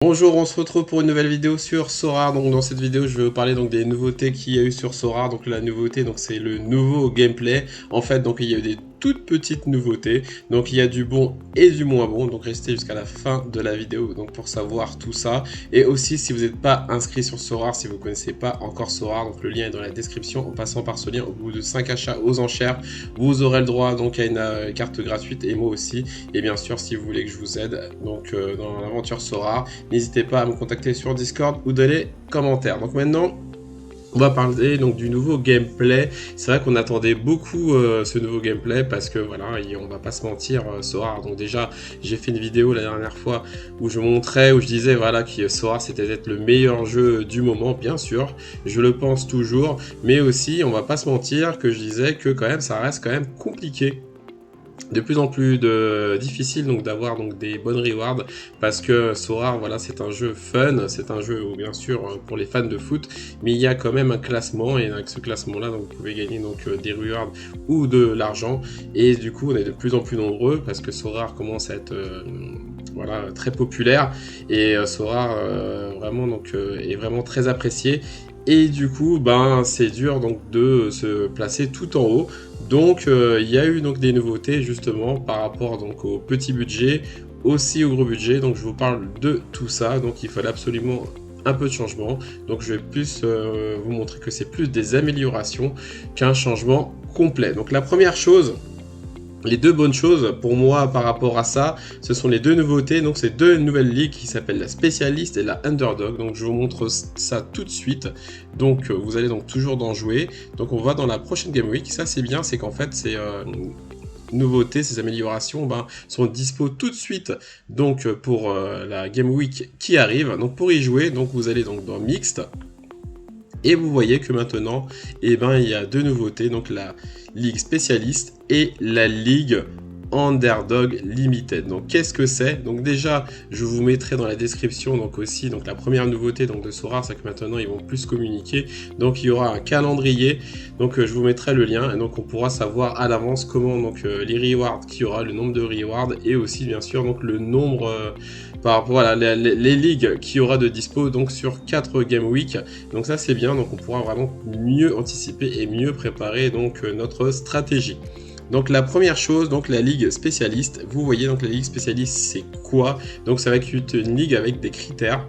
Bonjour, on se retrouve pour une nouvelle vidéo sur Sora. Donc dans cette vidéo, je vais vous parler donc des nouveautés qu'il y a eu sur Sora. Donc la nouveauté, donc c'est le nouveau gameplay. En fait, donc il y a eu des toutes petites nouveautés. Donc il y a du bon et du moins bon. Donc restez jusqu'à la fin de la vidéo donc pour savoir tout ça. Et aussi, si vous n'êtes pas inscrit sur Sora, si vous ne connaissez pas encore Sora, donc le lien est dans la description. En passant par ce lien, au bout de 5 achats aux enchères, vous aurez le droit donc à une carte gratuite et moi aussi. Et bien sûr, si vous voulez que je vous aide donc dans l'aventure Sora, n'hésitez pas à me contacter sur Discord ou dans les commentaires. Donc maintenant, on va parler donc du nouveau gameplay. C'est vrai qu'on attendait beaucoup ce nouveau gameplay parce que voilà, on va pas se mentir, Sora. Donc déjà, j'ai fait une vidéo la dernière fois où je montrais, où je disais voilà que Sora c'était peut-être le meilleur jeu du moment, bien sûr. Je le pense toujours, mais aussi on va pas se mentir que je disais que quand même ça reste quand même compliqué. De plus en plus difficile donc d'avoir donc des bonnes rewards parce que Sora voilà c'est un jeu fun, c'est un jeu bien sûr pour les fans de foot, mais il y a quand même un classement et avec ce classement là donc vous pouvez gagner donc des rewards ou de l'argent et du coup on est de plus en plus nombreux parce que Sora commence à être voilà très populaire et Sora vraiment donc est vraiment très apprécié. Et du coup, ben, c'est dur donc de se placer tout en haut. Donc, il y a eu donc des nouveautés justement par rapport donc au petit budget, aussi au gros budget. Donc, je vous parle de tout ça. Donc, il fallait absolument un peu de changement. Donc, je vais plus vous montrer que c'est plus des améliorations qu'un changement complet. Donc, la première chose. Les deux bonnes choses pour moi par rapport à ça, ce sont les deux nouveautés. Donc, c'est deux nouvelles ligues qui s'appellent la spécialiste et la underdog. Donc, je vous montre ça tout de suite. Donc, vous allez donc toujours d'en jouer. Donc, on va dans la prochaine Game Week. Ça, c'est bien, c'est qu'en fait, ces nouveautés, ces améliorations sont dispo tout de suite. Donc, pour la Game Week qui arrive. Donc, pour y jouer, donc vous allez donc dans Mixed. Et vous voyez que maintenant, il y a deux nouveautés, donc la Ligue spécialiste et la Ligue Underdog Limited. Donc qu'est-ce que c'est? Donc déjà, je vous mettrai dans la description donc aussi donc la première nouveauté donc de Sora, c'est que maintenant ils vont plus communiquer. Donc il y aura un calendrier. Donc je vous mettrai le lien et donc on pourra savoir à l'avance comment donc les rewards qu'il y aura, le nombre de rewards et aussi bien sûr donc le nombre par rapport à les ligues qu'il y aura de dispo donc sur 4 Game Week. Donc ça c'est bien, donc on pourra vraiment mieux anticiper et mieux préparer donc notre stratégie. Donc la première chose, donc la ligue spécialiste, vous voyez donc la ligue spécialiste c'est quoi? Donc ça va être une ligue avec des critères.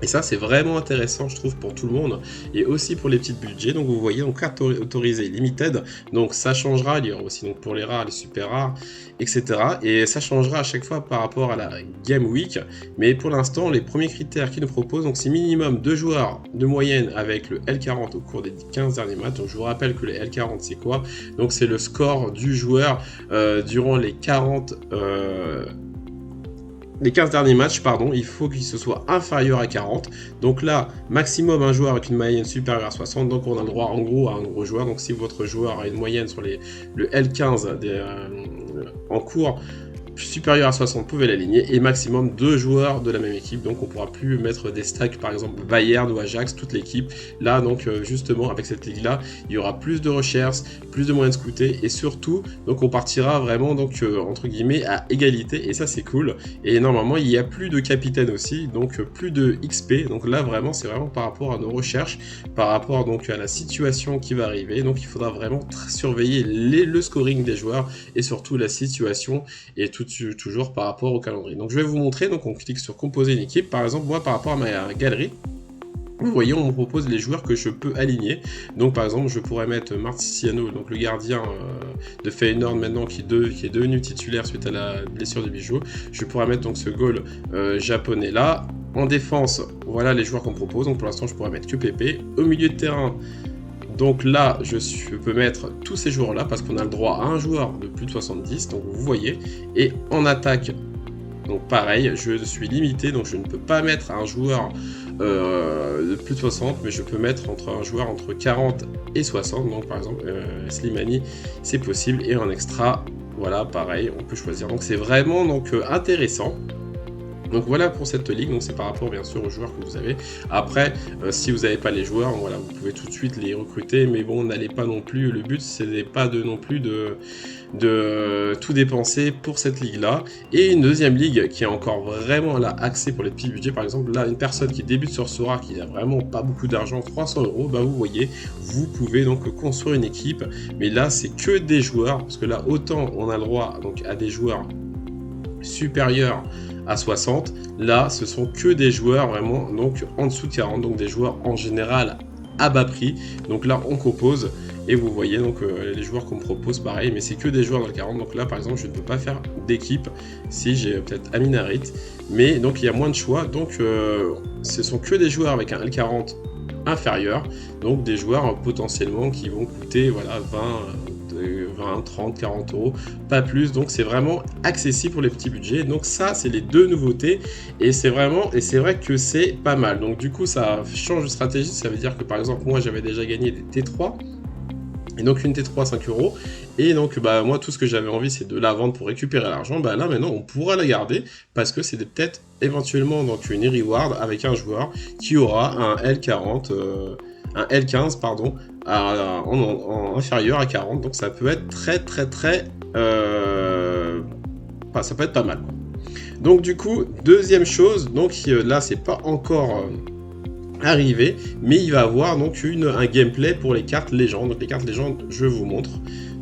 Et ça, c'est vraiment intéressant, je trouve, pour tout le monde. Et aussi pour les petits budgets. Donc, vous voyez, donc carte autorisée limited. Donc, ça changera. Il y aura aussi donc, pour les rares, les super rares, etc. Et ça changera à chaque fois par rapport à la Game Week. Mais pour l'instant, les premiers critères qu'ils nous proposent, donc c'est minimum 2 joueurs de moyenne avec le L40 au cours des 15 derniers matchs. Donc, je vous rappelle que le L40, c'est quoi? Donc, c'est le score du joueur durant les 15 derniers matchs, pardon, il faut qu'il se soit inférieur à 40. Donc là, maximum un joueur avec une moyenne supérieure à 60. Donc on a le droit en gros à un gros joueur. Donc si votre joueur a une moyenne sur le L15 en cours supérieur à 60, vous pouvez l'aligner, et maximum 2 joueurs de la même équipe. Donc on pourra plus mettre des stacks par exemple Bayern ou Ajax, toute l'équipe. Là donc justement avec cette ligue là, il y aura plus de recherches, plus de moyens de scouter, et surtout donc on partira vraiment donc entre guillemets à égalité, et ça c'est cool. Et normalement il y a plus de capitaine aussi, donc plus de XP. Donc là vraiment c'est vraiment par rapport à nos recherches, par rapport donc à la situation qui va arriver. Donc il faudra vraiment surveiller le scoring des joueurs et surtout la situation, et toujours par rapport au calendrier. Donc je vais vous montrer, donc on clique sur composer une équipe. Par exemple moi par rapport à ma galerie, vous voyez, on me propose les joueurs que je peux aligner. Donc par exemple, je pourrais mettre Martiano, donc le gardien de Feyenoord maintenant qui est devenu titulaire suite à la blessure du bijou. Je pourrais mettre donc ce goal japonais là. En défense, voilà les joueurs qu'on propose. Donc pour l'instant, je pourrais mettre QPP. Au milieu de terrain, donc là, je peux mettre tous ces joueurs-là parce qu'on a le droit à un joueur de plus de 70, donc vous voyez. Et en attaque, donc pareil, je suis limité, donc je ne peux pas mettre un joueur de plus de 60, mais je peux mettre un joueur entre 40 et 60. Donc par exemple, Slimani, c'est possible. Et en extra, voilà, pareil, on peut choisir. Donc c'est vraiment donc, intéressant. Donc voilà pour cette ligue, donc c'est par rapport bien sûr aux joueurs que vous avez. Après, si vous n'avez pas les joueurs, voilà, vous pouvez tout de suite les recruter, mais bon, n'allez pas non plus, le but c'est pas de non plus de tout dépenser pour cette ligue là. Et une deuxième ligue qui est encore vraiment là axée pour les petits budgets, par exemple là une personne qui débute sur Sora qui n'a vraiment pas beaucoup d'argent, 300 €, bah vous voyez, vous pouvez donc construire une équipe, mais là c'est que des joueurs, parce que là autant on a le droit donc à des joueurs supérieurs à 60, là ce sont que des joueurs vraiment donc en dessous de 40, donc des joueurs en général à bas prix. Donc là on compose et vous voyez donc les joueurs qu'on me propose pareil, mais c'est que des joueurs dans le 40. Donc là par exemple je ne peux pas faire d'équipe si j'ai peut-être Aminarit, mais donc il y a moins de choix, donc ce sont que des joueurs avec un L40 inférieur, donc des joueurs potentiellement qui vont coûter voilà 20, 30, 40 €, pas plus. Donc c'est vraiment accessible pour les petits budgets. Donc ça c'est les deux nouveautés et c'est vrai que c'est pas mal. Donc du coup ça change de stratégie. Ça veut dire que par exemple moi j'avais déjà gagné des T3 et donc une T3 5 €, et donc bah moi tout ce que j'avais envie c'est de la vendre pour récupérer l'argent. Bah là maintenant on pourra la garder parce que c'est peut-être éventuellement donc une reward avec un joueur qui aura un L40 un L15 pardon en inférieur à 40, donc ça peut être très ça peut être pas mal. Donc du coup deuxième chose, donc là c'est pas encore arrivé, mais il va avoir donc un gameplay pour les cartes légendes. Donc les cartes légendes je vous montre,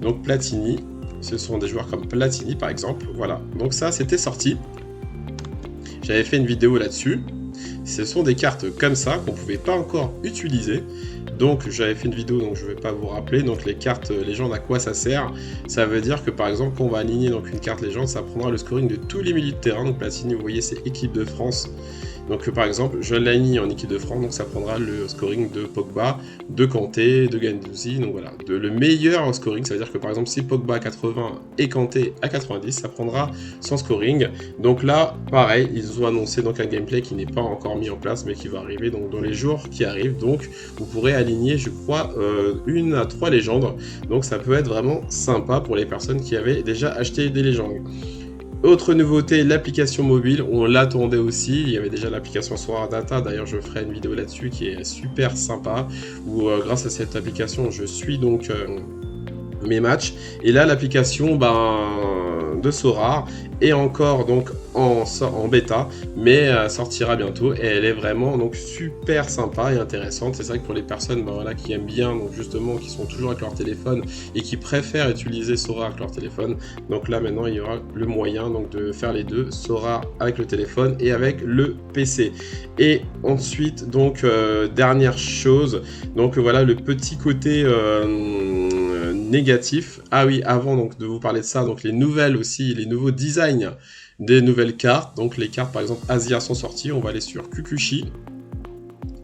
donc Platini, ce sont des joueurs comme Platini par exemple, voilà, donc ça c'était sorti, j'avais fait une vidéo là-dessus. Ce sont des cartes comme ça qu'on ne pouvait pas encore utiliser. Donc j'avais fait une vidéo, donc je ne vais pas vous rappeler. Donc les cartes légendes, à quoi ça sert? Ça veut dire que par exemple, quand on va aligner donc une carte légende, ça prendra le scoring de tous les milieux de terrain. Donc Platini, vous voyez, c'est équipe de France. Donc par exemple, je l'aligne en équipe de France, donc ça prendra le scoring de Pogba, de Kanté, de Guendouzi, donc voilà, le meilleur scoring. Ça veut dire que par exemple, si Pogba a 80 et Kanté à 90, ça prendra son scoring. Donc là, pareil, ils ont annoncé donc un gameplay qui n'est pas encore mis en place, mais qui va arriver donc dans les jours qui arrivent. Donc vous pourrez aligner, je crois, 1 à 3 légendes. Donc ça peut être vraiment sympa pour les personnes qui avaient déjà acheté des légendes. Autre nouveauté, l'application mobile, on l'attendait aussi, il y avait déjà l'application Sora Data, d'ailleurs je ferai une vidéo là-dessus qui est super sympa, où grâce à cette application je suis donc mes matchs, et là l'application de Sora est encore donc en bêta, mais sortira bientôt, et elle est vraiment donc super sympa et intéressante. C'est vrai que pour les personnes voilà, qui aiment bien, donc justement qui sont toujours avec leur téléphone et qui préfèrent utiliser Sora avec leur téléphone, donc là maintenant il y aura le moyen donc de faire les deux, Sora avec le téléphone et avec le PC. Et ensuite donc dernière chose, donc voilà le petit côté négatif. Ah oui, avant donc de vous parler de ça, donc les nouvelles aussi, les nouveaux designs des nouvelles cartes. Donc les cartes par exemple Asia sont sorties, on va aller sur Kukushi.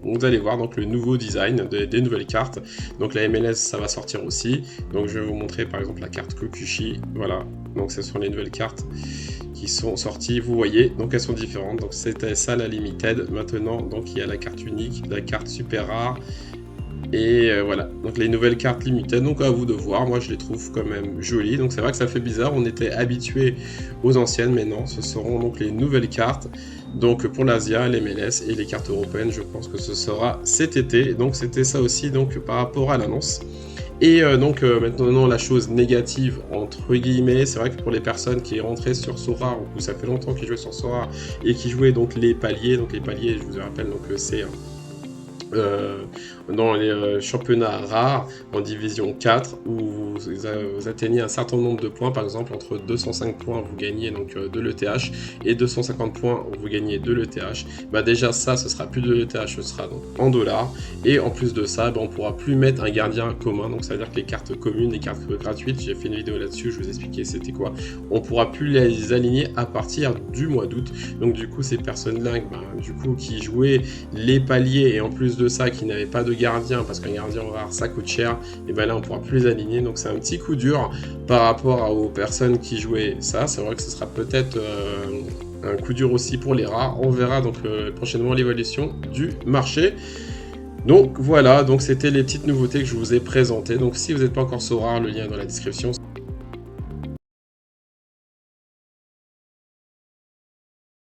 Vous allez voir donc le nouveau design des nouvelles cartes. Donc la MLS ça va sortir aussi. Donc je vais vous montrer par exemple la carte Kukushi. Voilà, donc ce sont les nouvelles cartes qui sont sorties. Vous voyez, donc elles sont différentes. Donc c'était ça la limited. Maintenant donc il y a la carte unique, la carte super rare. Et voilà, donc les nouvelles cartes limitées, donc à vous de voir, moi je les trouve quand même jolies, donc c'est vrai que ça fait bizarre, on était habitué aux anciennes, mais non, ce seront donc les nouvelles cartes, donc pour l'Asia, les MLS et les cartes européennes, je pense que ce sera cet été, donc c'était ça aussi donc par rapport à l'annonce. Et donc maintenant la chose négative entre guillemets, c'est vrai que pour les personnes qui rentraient sur Sora, ou ça fait longtemps qu'ils jouaient sur Sora, et qui jouaient donc les paliers, je vous rappelle donc c'est dans les championnats rares en division 4 où vous atteignez un certain nombre de points, par exemple entre 205 points vous gagnez donc de l'ETH et 250 points vous gagnez de l'ETH. Bah déjà ça ce sera plus de l'ETH, ce sera donc en dollars, et en plus de ça on pourra plus mettre un gardien commun, donc ça veut dire que les cartes communes, les cartes gratuites, j'ai fait une vidéo là-dessus, je vous expliquais c'était quoi, on pourra plus les aligner à partir du mois d'août. Donc du coup ces personnes là du coup qui jouaient les paliers et en plus de ça qui n'avaient pas de gardien, parce qu'un gardien rare ça coûte cher, et ben là on pourra plus les aligner, donc c'est un petit coup dur par rapport aux personnes qui jouaient ça. C'est vrai que ce sera peut-être un coup dur aussi pour les rares, on verra donc prochainement l'évolution du marché. Donc voilà, donc c'était les petites nouveautés que je vous ai présentées. Donc si vous n'êtes pas encore Sora, le lien est dans la description.